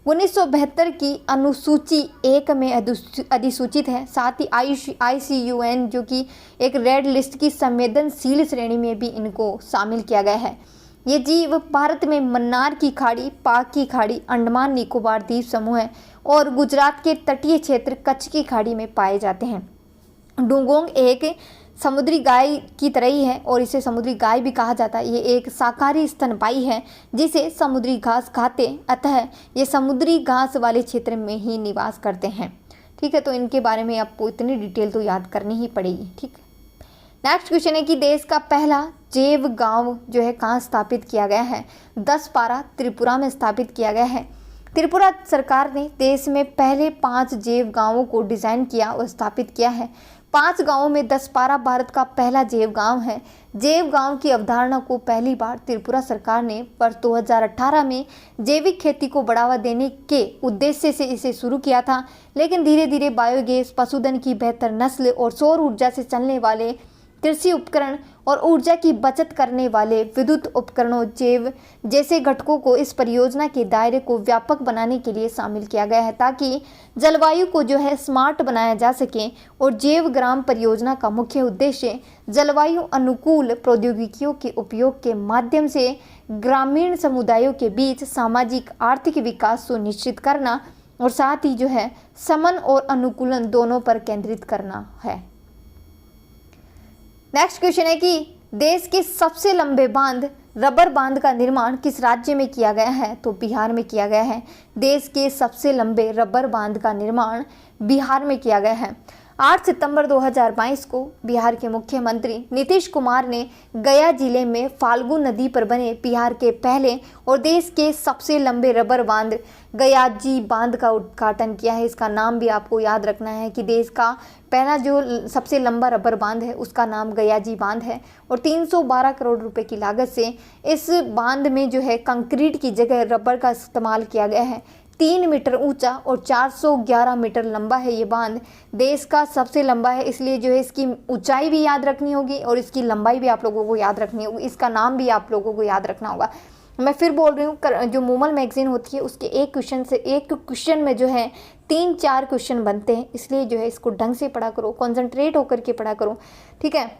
Speaker 1: 1972 की अनुसूची 1 में अधिसूचित है। साथ ही ICUN जो कि एक रेड लिस्ट की संवेदनशील श्रेणी में भी इनको शामिल किया गया है। ये जीव भारत में मन्नार की खाड़ी, पाक की खाड़ी, अंडमान निकोबार द्वीप समूह और गुजरात के तटीय क्षेत्र कच्छ की खाड़ी में पाए जाते हैं। डुंगोंग एक समुद्री गाय की तरह ही है और इसे समुद्री गाय भी कहा जाता है। ये एक शाकाहारी स्तनपायी है जिसे समुद्री घास खाते, अतः ये समुद्री घास वाले क्षेत्र में ही निवास करते हैं। ठीक है, तो इनके बारे में आपको इतनी डिटेल तो याद करनी ही पड़ेगी। ठीक है, नेक्स्ट क्वेश्चन है कि देश का पहला जैव गांव जो है कहाँ स्थापित किया गया है? 10पारा त्रिपुरा में स्थापित किया गया है। त्रिपुरा सरकार ने देश में पहले 5 जैव गांवों को डिज़ाइन किया और स्थापित किया है। 5 गांवों में 10पारा भारत का पहला जैव गांव है। जैव गांव की अवधारणा को पहली बार त्रिपुरा सरकार ने वर्ष 2018 में जैविक खेती को बढ़ावा देने के उद्देश्य से इसे शुरू किया था, लेकिन धीरे धीरे बायोगैस, पशुधन की बेहतर नस्ल और सौर ऊर्जा से चलने वाले कृषि उपकरण और ऊर्जा की बचत करने वाले विद्युत उपकरणों जैसे घटकों को इस परियोजना के दायरे को व्यापक बनाने के लिए शामिल किया गया है, ताकि जलवायु को जो है स्मार्ट बनाया जा सके। और जैव ग्राम परियोजना का मुख्य उद्देश्य जलवायु अनुकूल प्रौद्योगिकियों के उपयोग के माध्यम से ग्रामीण समुदायों के बीच सामाजिक आर्थिक विकास सुनिश्चित करना और साथ ही जो है समन और अनुकूलन दोनों पर केंद्रित करना है। नेक्स्ट क्वेश्चन है कि देश के सबसे लंबे बांध रबर बांध का निर्माण किस राज्य में किया गया है? तो बिहार में किया गया है। देश के सबसे लंबे रबर बांध का निर्माण बिहार में किया गया है। 8 सितंबर 2022 को बिहार के मुख्यमंत्री नीतीश कुमार ने गया जिले में फाल्गु नदी पर बने बिहार के पहले और देश के सबसे लंबे रबर बांध गयाजी बांध का उद्घाटन किया है। इसका नाम भी आपको याद रखना है कि देश का पहला जो सबसे लंबा रबर बांध है उसका नाम गयाजी बांध है। और 312 करोड़ रुपए की लागत से इस बांध में जो है कंक्रीट की जगह रबर का इस्तेमाल किया गया है। 3 मीटर ऊंचा और 411 मीटर लंबा है ये बांध। देश का सबसे लंबा है, इसलिए जो है इसकी ऊंचाई भी याद रखनी होगी और इसकी लंबाई भी आप लोगों को याद रखनी होगी। इसका नाम भी आप लोगों को याद रखना होगा। मैं फिर बोल रही हूँ, जो मूमल मैगजीन होती है उसके एक क्वेश्चन में जो है 3-4 क्वेश्चन बनते हैं, इसलिए जो है इसको ढंग से पढ़ा करो, कॉन्सेंट्रेट होकर के पढ़ा करो, ठीक है।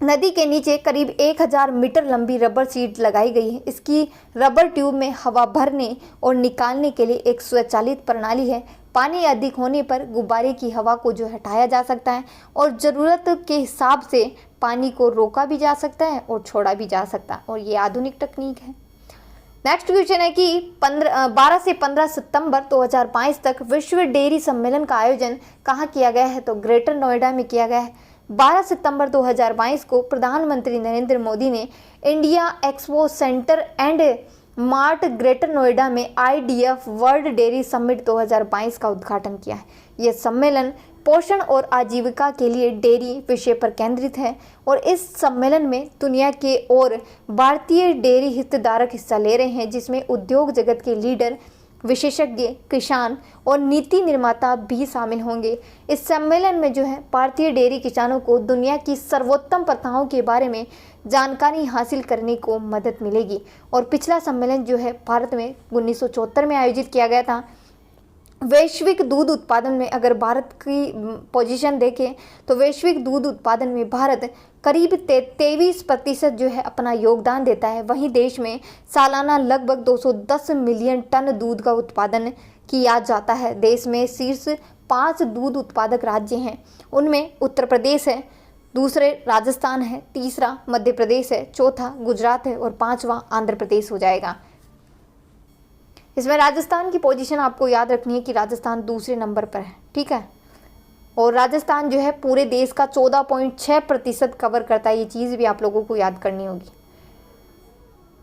Speaker 1: नदी के नीचे करीब 1000 मीटर लंबी रबर शीट लगाई गई है। इसकी रबर ट्यूब में हवा भरने और निकालने के लिए एक स्वचालित प्रणाली है। पानी अधिक होने पर गुब्बारे की हवा को जो हटाया जा सकता है और ज़रूरत के हिसाब से पानी को रोका भी जा सकता है और छोड़ा भी जा सकता है, और ये आधुनिक तकनीक है। नेक्स्ट क्वेश्चन है कि 12 से 15 सितंबर 2022 तक विश्व डेयरी सम्मेलन का आयोजन कहाँ किया गया है? तो ग्रेटर नोएडा में किया गया है। 12 सितंबर 2022 को प्रधानमंत्री नरेंद्र मोदी ने India expo centre and mart greater Noida में IDF वर्ल्ड डेयरी समिट 2022 का उद्घाटन किया है। यह सम्मेलन पोषण और आजीविका के लिए डेयरी विषय पर केंद्रित है और इस सम्मेलन में दुनिया के और भारतीय डेयरी हितधारक हिस्सा ले रहे हैं, जिसमें उद्योग जगत के लीडर, विशेषज्ञ, किसान और नीति निर्माता भी शामिल होंगे। इस सम्मेलन में जो है भारतीय डेयरी किसानों को दुनिया की सर्वोत्तम प्रथाओं के बारे में जानकारी हासिल करने को मदद मिलेगी। और पिछला सम्मेलन जो है भारत में 1974 में आयोजित किया गया था। वैश्विक दूध उत्पादन में अगर भारत की पोजीशन देखें तो वैश्विक दूध उत्पादन में भारत करीब 23% जो है अपना योगदान देता है। वहीं देश में सालाना लगभग 210 मिलियन टन दूध का उत्पादन किया जाता है। देश में शीर्ष 5 दूध उत्पादक राज्य हैं, उनमें उत्तर प्रदेश है, दूसरे राजस्थान है, तीसरा मध्य प्रदेश है, चौथा गुजरात है और 5वां आंध्र प्रदेश हो जाएगा। इसमें राजस्थान की पोजीशन आपको याद रखनी है कि राजस्थान दूसरे नंबर पर है, ठीक है। और राजस्थान जो है पूरे देश का 14.6% कवर करता है। ये चीज़ भी आप लोगों को याद करनी होगी।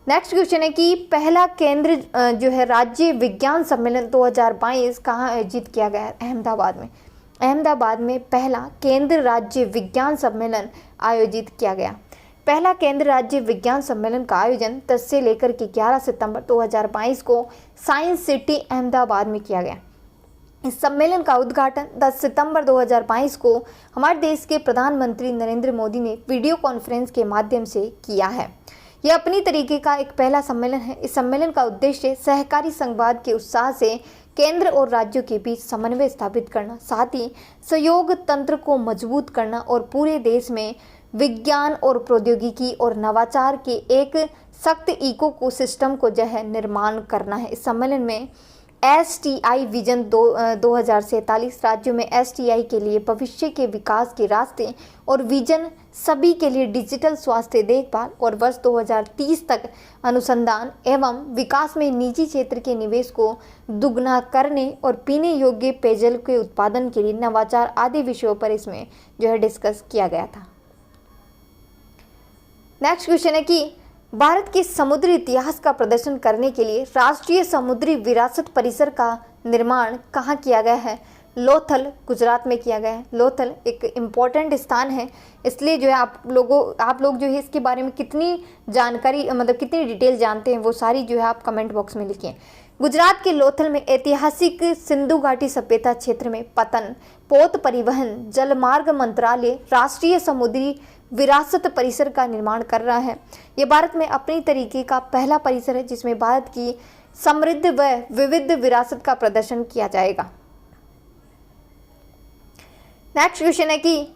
Speaker 1: नेक्स्ट क्वेश्चन है कि पहला केंद्र जो है राज्य विज्ञान सम्मेलन 2022 कहाँ आयोजित किया गया है? अहमदाबाद में। अहमदाबाद में पहला केंद्र राज्य विज्ञान सम्मेलन आयोजित किया गया। पहला केंद्र राज्य विज्ञान सम्मेलन का आयोजन 10 से लेकर के 11 सितंबर 2022 को साइंस सिटी अहमदाबाद में किया गया। इस सम्मेलन का उद्घाटन 10 सितंबर 2022 को हमारे देश के प्रधानमंत्री नरेंद्र मोदी ने वीडियो कॉन्फ्रेंस के माध्यम से किया है। यह अपनी तरीके का एक पहला सम्मेलन है। इस सम्मेलन का उद्देश्य सहकारी संघवाद के उत्साह से केंद्र और राज्यों के बीच समन्वय स्थापित करना, साथ ही सहयोग तंत्र को मजबूत करना और पूरे देश में विज्ञान और प्रौद्योगिकी और नवाचार के एक सख्त इकोसिस्टम को जो है निर्माण करना है। इस सम्मेलन में STI विजन 2047 राज्यों में STI के लिए भविष्य के विकास के रास्ते और विजन सभी के लिए डिजिटल स्वास्थ्य देखभाल और वर्ष 2030 तक अनुसंधान एवं विकास में निजी क्षेत्र के निवेश को दुगना करने और पीने योग्य पेयजल के उत्पादन के लिए नवाचार आदि विषयों पर इसमें जो है डिस्कस किया गया था। नेक्स्ट क्वेश्चन है कि भारत के समुद्री इतिहास का प्रदर्शन करने के लिए राष्ट्रीय समुद्री विरासत परिसर का निर्माण कहाँ किया गया है? लोथल, गुजरात में किया गया है। लोथल एक इम्पॉर्टेंट स्थान है, इसलिए जो है आप लोग जो है इसके बारे में कितनी जानकारी मतलब कितनी डिटेल जानते हैं वो सारी जो है आप कमेंट बॉक्स में लिखिए। गुजरात के लोथल में ऐतिहासिक सिंधु घाटी सभ्यता क्षेत्र में पतन, पोत परिवहन, जलमार्ग मंत्रालय, राष्ट्रीय समुद्री विरासत परिसर का निर्माण कर रहा है। ये भारत में अपनी तरीके का पहला परिसर है जिसमें भारत की समृद्ध व विविध विरासत का प्रदर्शन किया जाएगा। नेक्स्ट क्वेश्चन है कि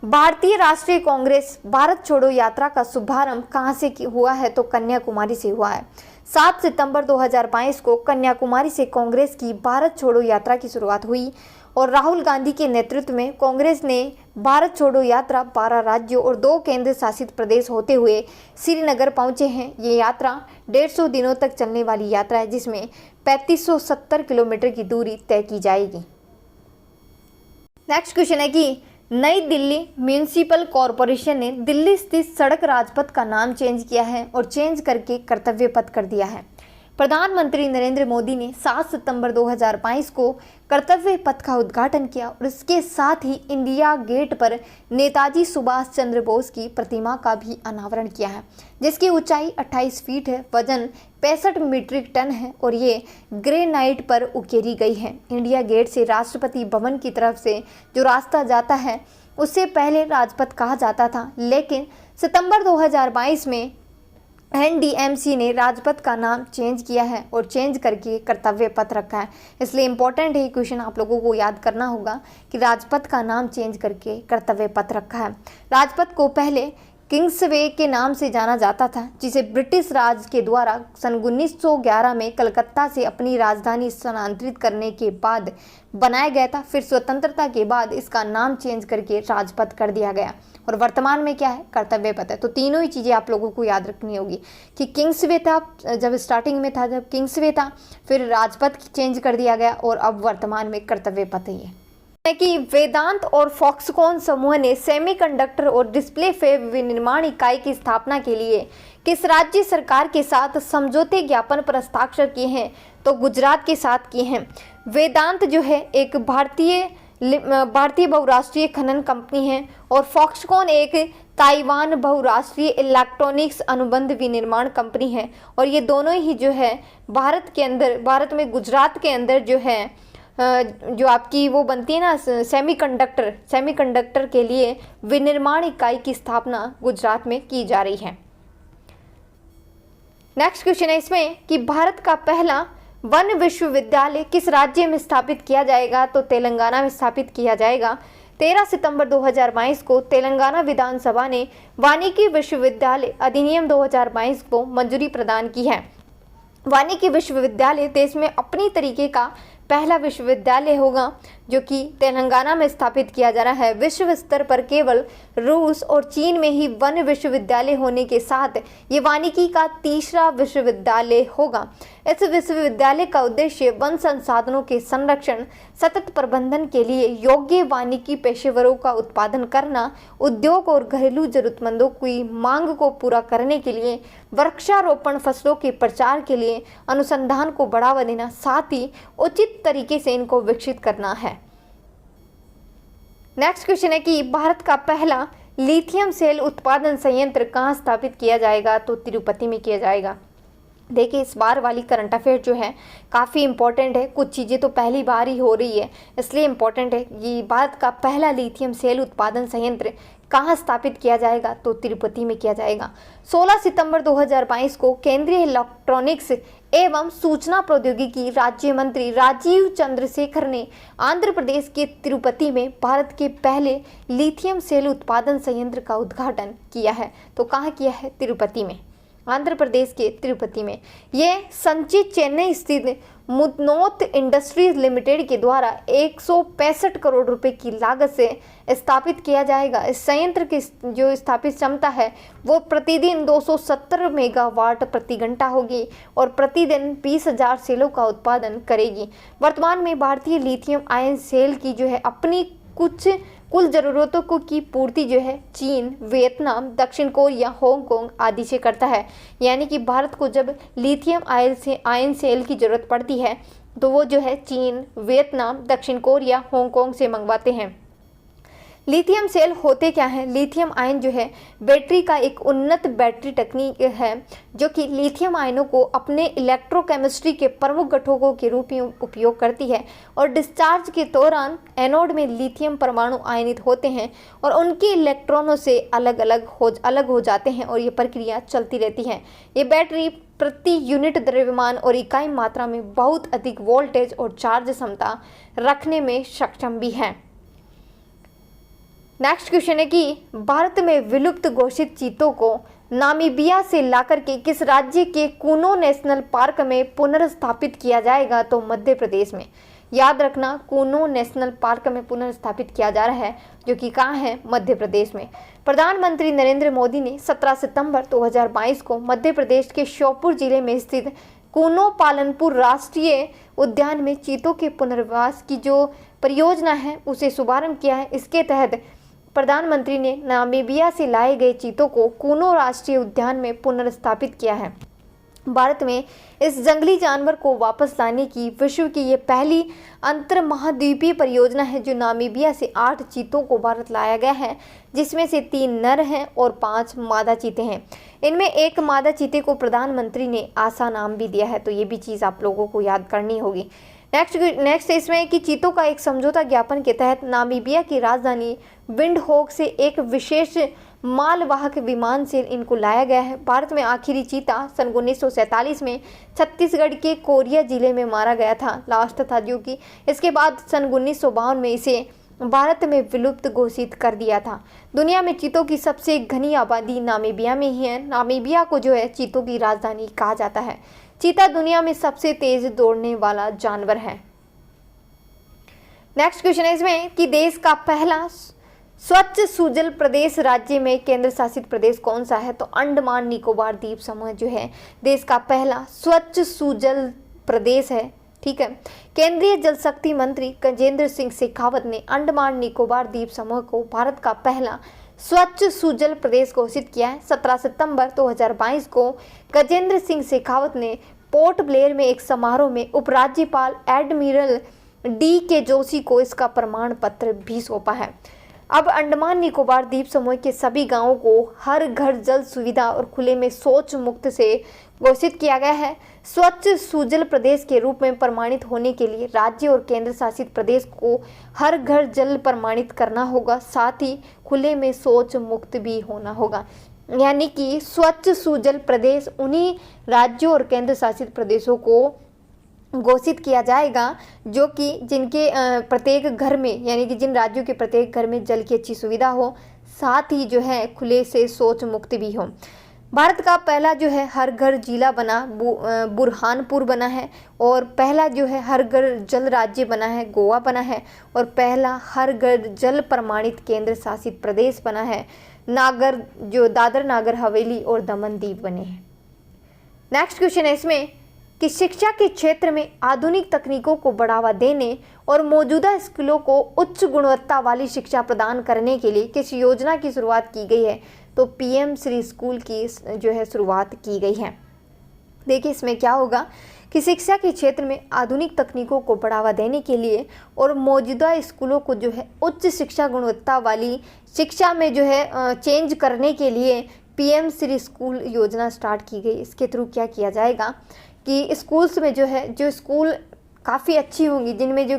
Speaker 1: भारतीय राष्ट्रीय कांग्रेस भारत छोड़ो यात्रा का शुभारंभ कहां से हुआ है? तो कन्याकुमारी से हुआ है। 7 सितंबर 2022 को कन्याकुमारी से कांग्रेस की भारत छोड़ो यात्रा की शुरुआत हुई और राहुल गांधी के नेतृत्व में कांग्रेस ने भारत छोड़ो यात्रा 12 राज्यों और 2 केंद्र शासित प्रदेश होते हुए श्रीनगर पहुंचे हैं। ये यात्रा 150 दिनों तक चलने वाली यात्रा है जिसमें 3570 किलोमीटर की दूरी तय की जाएगी। नेक्स्ट क्वेश्चन है कि नई दिल्ली म्यूनिसिपल कॉरपोरेशन ने दिल्ली स्थित सड़क राजपथ का नाम चेंज किया है और चेंज करके कर्तव्य पथ कर दिया है। प्रधानमंत्री नरेंद्र मोदी ने 7 सितंबर 2022 को कर्तव्य पथ का उद्घाटन किया और इसके साथ ही इंडिया गेट पर नेताजी सुभाष चंद्र बोस की प्रतिमा का भी अनावरण किया है जिसकी ऊंचाई 28 फीट है, वजन 65 मीट्रिक टन है और ये ग्रेनाइट पर उकेरी गई है। इंडिया गेट से राष्ट्रपति भवन की तरफ से जो रास्ता जाता है उससे पहले राजपथ कहा जाता था, लेकिन सितंबर 2022 में NDMC ने राजपथ का नाम चेंज किया है और चेंज करके कर्तव्य पथ रखा है। इसलिए इम्पोर्टेंट है क्वेश्चन आप लोगों को याद करना होगा कि राजपथ का नाम चेंज करके कर्तव्य पथ रखा है। राजपथ को पहले किंग्सवे के नाम से जाना जाता था जिसे ब्रिटिश राज के द्वारा सन 1911 में कलकत्ता से अपनी राजधानी स्थानांतरित करने के बाद बनाया गया था। फिर स्वतंत्रता के बाद इसका नाम चेंज करके राजपथ कर दिया गया और वर्तमान में क्या है? कर्तव्य पथ है। तो तीनों ही चीज़ें आप लोगों को याद रखनी होगी कि किंग्सवे था जब स्टार्टिंग में था, जब किंग्सवे था फिर राजपथ चेंज कर दिया गया और अब वर्तमान में कर्तव्य पथ ही है। कि वेदांत और फॉक्सकॉन समूह ने सेमीकंडक्टर और डिस्प्ले फैब विनिर्माण इकाई की स्थापना के लिए किस राज्य सरकार के साथ समझौते ज्ञापन पर हस्ताक्षर किए हैं? तो गुजरात के साथ किए हैं। वेदांत जो है एक भारतीय बहुराष्ट्रीय खनन कंपनी है और फॉक्सकॉन एक ताइवान बहुराष्ट्रीय इलेक्ट्रॉनिक्स अनुबंध विनिर्माण कंपनी है और ये दोनों ही जो है भारत में गुजरात के अंदर जो है जो आपकी वो बनती है ना सेमीकंडक्टर के लिए विनिर्माण इकाई की स्थापना गुजरात में की जा रही है। नेक्स्ट क्वेश्चन है इसमें कि भारत का पहला वन विश्वविद्यालय किस राज्य में स्थापित किया जाएगा? तो तेलंगाना में स्थापित किया जाएगा। 13 सितंबर 2022 को तेलंगाना विधानसभा ने वानिकी विश्वविद्यालय अधिनियम 2022 को मंजूरी प्रदान की है। वानिकी विश्वविद्यालय देश में अपनी तरीके का पहला विश्वविद्यालय होगा जो कि तेलंगाना में स्थापित किया जा रहा है। विश्व स्तर पर केवल रूस और चीन में ही वन विश्वविद्यालय होने के साथ ये वानिकी का तीसरा विश्वविद्यालय होगा। इस विश्वविद्यालय का उद्देश्य वन संसाधनों के संरक्षण, सतत प्रबंधन के लिए योग्य वानिकी पेशेवरों का उत्पादन करना, उद्योग और घरेलू जरूरतमंदों की मांग को पूरा करने के लिए वृक्षारोपण, फसलों के प्रचार के लिए अनुसंधान को बढ़ावा देना, साथ ही उचित तरीके से इनको विकसित करना है। नेक्स्ट क्वेश्चन है कि भारत का पहला लिथियम सेल उत्पादन संयंत्र कहाँ स्थापित किया जाएगा? तो तिरुपति में किया जाएगा। देखिए इस बार वाली करंट अफेयर जो है काफ़ी इंपॉर्टेंट है, कुछ चीज़ें तो पहली बार ही हो रही है इसलिए इंपॉर्टेंट है। ये भारत का पहला लिथियम सेल उत्पादन संयंत्र कहाँ स्थापित किया जाएगा? तो तिरुपति में किया जाएगा। 16 सितंबर 2022 को केंद्रीय इलेक्ट्रॉनिक्स एवं सूचना प्रौद्योगिकी राज्य मंत्री राजीव चंद्रशेखर ने आंध्र प्रदेश के तिरुपति में भारत के पहले लिथियम सेल उत्पादन संयंत्र का उद्घाटन किया है। तो कहाँ किया है? तिरुपति में, आंध्र प्रदेश के तिरुपति में। ये संचित चेन्नई स्थित मुदनोत इंडस्ट्रीज लिमिटेड के द्वारा 165 करोड़ रुपए की लागत से स्थापित किया जाएगा। इस संयंत्र की जो स्थापित क्षमता है वो प्रतिदिन 270 मेगावाट प्रति घंटा होगी और प्रतिदिन 20,000 सेलों का उत्पादन करेगी। वर्तमान में भारतीय लिथियम आयन सेल की जो है अपनी कुल ज़रूरतों को की पूर्ति जो है चीन, वियतनाम, दक्षिण कोरिया, हांगकांग आदि से करता है। यानी कि भारत को जब लिथियम आयन सेल की ज़रूरत पड़ती है तो वो जो है चीन, वियतनाम, दक्षिण कोरिया, हांगकांग से मंगवाते हैं। लिथियम सेल होते क्या हैं? लिथियम आयन जो है बैटरी का एक उन्नत बैटरी तकनीक है जो कि लिथियम आयनों को अपने इलेक्ट्रोकेमिस्ट्री के प्रमुख घटकों के रूप में उपयोग करती है और डिस्चार्ज के दौरान एनोड में लिथियम परमाणु आयनित होते हैं और उनके इलेक्ट्रॉनों से अलग हो जाते हैं और ये प्रक्रिया चलती रहती है। ये बैटरी प्रति यूनिट द्रव्यमान और इकाई मात्रा में बहुत अधिक वोल्टेज और चार्ज क्षमता रखने में सक्षम भी है। नेक्स्ट क्वेश्चन है कि भारत में विलुप्त घोषित चीतों को नामीबिया से लाकर के किस राज्य के कूनो नेशनल पार्क में पुनर्स्थापित किया जाएगा? तो मध्य प्रदेश में। याद रखना, कूनो नेशनल पार्क में पुनर्स्थापित किया जा रहा है जो कि कहाँ है? मध्य प्रदेश में। प्रधानमंत्री नरेंद्र मोदी ने 17 सितंबर 2022 को मध्य प्रदेश के श्योपुर जिले में स्थित कूनो पालनपुर राष्ट्रीय उद्यान में चीतों के पुनर्वास की जो परियोजना है उसे शुभारंभ किया है। इसके तहत प्रधानमंत्री ने नामीबिया से लाए गए चीतों को कूनो राष्ट्रीय उद्यान में पुनर्स्थापित किया है। भारत में इस जंगली जानवर को वापस लाने की विश्व की ये पहली अंतर्महाद्वीपीय परियोजना है जो नामीबिया से 8 चीतों को भारत लाया गया है, जिसमें से 3 नर हैं और 5 मादा चीते हैं। इनमें एक मादा चीते को प्रधानमंत्री ने आशा नाम भी दिया है, तो ये भी चीज़ आप लोगों को याद करनी होगी। नेक्स्ट इसमें कि चीतों का एक समझौता ज्ञापन के तहत नामीबिया की राजधानी विंडहोक से एक विशेष मालवाहक विमान से इनको लाया गया है। भारत में आखिरी चीता सन 1947 में छत्तीसगढ़ के कोरिया जिले में मारा गया था, लास्ट था, जो कि इसके बाद सन 1952 में इसे भारत में विलुप्त घोषित कर दिया था। दुनिया में चीतों की सबसे घनी आबादी नामीबिया में ही है। नामीबिया को जो है चीतों की राजधानी कहा जाता है। चीता दुनिया में सबसे तेज दौड़ने वाला जानवर है। नेक्स्ट क्वेश्चन है इसमें कि देश का पहला स्वच्छ सुजल प्रदेश राज्य में केंद्र शासित प्रदेश कौन सा है? तो अंडमान निकोबार द्वीप समूह जो है देश का पहला स्वच्छ सुजल प्रदेश है। ठीक है, केंद्रीय जल शक्ति मंत्री गजेंद्र सिंह शेखावत ने अंडमान निकोबार द्वीप समूह को भारत का पहला स्वच्छ सुजल प्रदेश घोषित किया है। 17 सितंबर 2022 को गजेंद्र सिंह शेखावत ने पोर्ट ब्लेयर में एक समारोह में उपराज्यपाल एडमिरल DK जोशी को इसका प्रमाण पत्र भी सौंपा है। अब अंडमान निकोबार द्वीप समूह के सभी गांवों को हर घर जल सुविधा और खुले में शौच मुक्त से घोषित किया गया है। स्वच्छ सुजल प्रदेश के रूप में प्रमाणित होने के लिए राज्य और केंद्र शासित प्रदेश को हर घर जल प्रमाणित करना होगा, साथ ही खुले में शौच मुक्त भी होना होगा। यानी कि स्वच्छ सुजल प्रदेश उन्हीं राज्यों और केंद्र शासित प्रदेशों को घोषित किया जाएगा जो कि जिनके प्रत्येक घर में, यानी कि जिन राज्यों के प्रत्येक घर में जल की अच्छी सुविधा हो, साथ ही जो है खुले से शौच मुक्त भी हो। भारत का पहला जो है हर घर जिला बना बुरहानपुर बना है, और पहला जो है हर घर जल राज्य बना है गोवा बना है, और पहला हर घर जल प्रमाणित केंद्र शासित प्रदेश बना है दादर नागर हवेली और दमन दीव बने हैं। नेक्स्ट क्वेश्चन है इसमें कि शिक्षा के क्षेत्र में आधुनिक तकनीकों को बढ़ावा देने और मौजूदा स्कूलों को उच्च गुणवत्ता वाली शिक्षा प्रदान करने के लिए किस योजना की शुरुआत की गई है? तो PM श्री स्कूल की जो है शुरुआत की गई है। देखिए इसमें क्या होगा कि शिक्षा के क्षेत्र में आधुनिक तकनीकों को बढ़ावा देने के लिए और मौजूदा स्कूलों को जो है उच्च शिक्षा गुणवत्ता वाली शिक्षा में जो है चेंज करने के लिए PM श्री स्कूल योजना स्टार्ट की गई। इसके थ्रू क्या किया जाएगा कि स्कूल्स में जो स्कूल काफ़ी अच्छी होंगी, जिनमें जो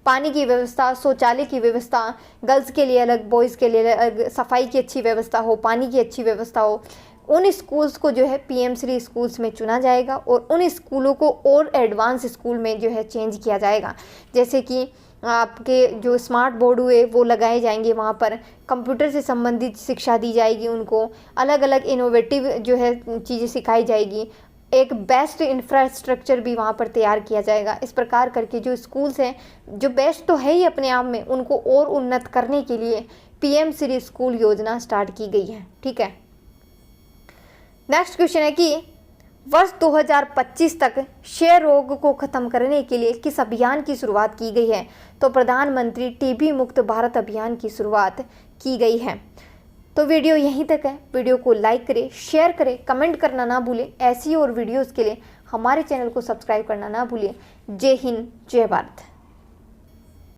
Speaker 1: पानी की व्यवस्था, शौचालय की व्यवस्था, गर्ल्स के लिए अलग, बॉयज़ के लिए अलग, सफाई की अच्छी व्यवस्था हो, पानी की अच्छी व्यवस्था हो, उन स्कूल्स को जो है PM श्री स्कूल्स में चुना जाएगा और उन स्कूलों को और एडवांस स्कूल में जो है चेंज किया जाएगा। जैसे कि आपके जो स्मार्ट बोर्ड हुए वो लगाए जाएंगे, वहाँ पर कंप्यूटर से संबंधित शिक्षा दी जाएगी, उनको अलग अलग इनोवेटिव जो है चीज़ें सिखाई जाएगी, एक बेस्ट इंफ्रास्ट्रक्चर भी वहाँ पर तैयार किया जाएगा। इस प्रकार करके जो स्कूल्स हैं जो बेस्ट तो है ही अपने आप में, उनको और उन्नत करने के लिए PM श्री स्कूल योजना स्टार्ट की गई है। ठीक है, नेक्स्ट क्वेश्चन है कि वर्ष 2025 तक क्षय रोग को खत्म करने के लिए किस अभियान की शुरुआत की गई है? तो प्रधानमंत्री TB मुक्त भारत अभियान की शुरुआत की गई है। तो वीडियो यहीं तक है। वीडियो को लाइक करें, शेयर करें, कमेंट करना ना भूलें। ऐसी और वीडियोस के लिए हमारे चैनल को सब्सक्राइब करना ना भूलें। जय हिंद, जय भारत।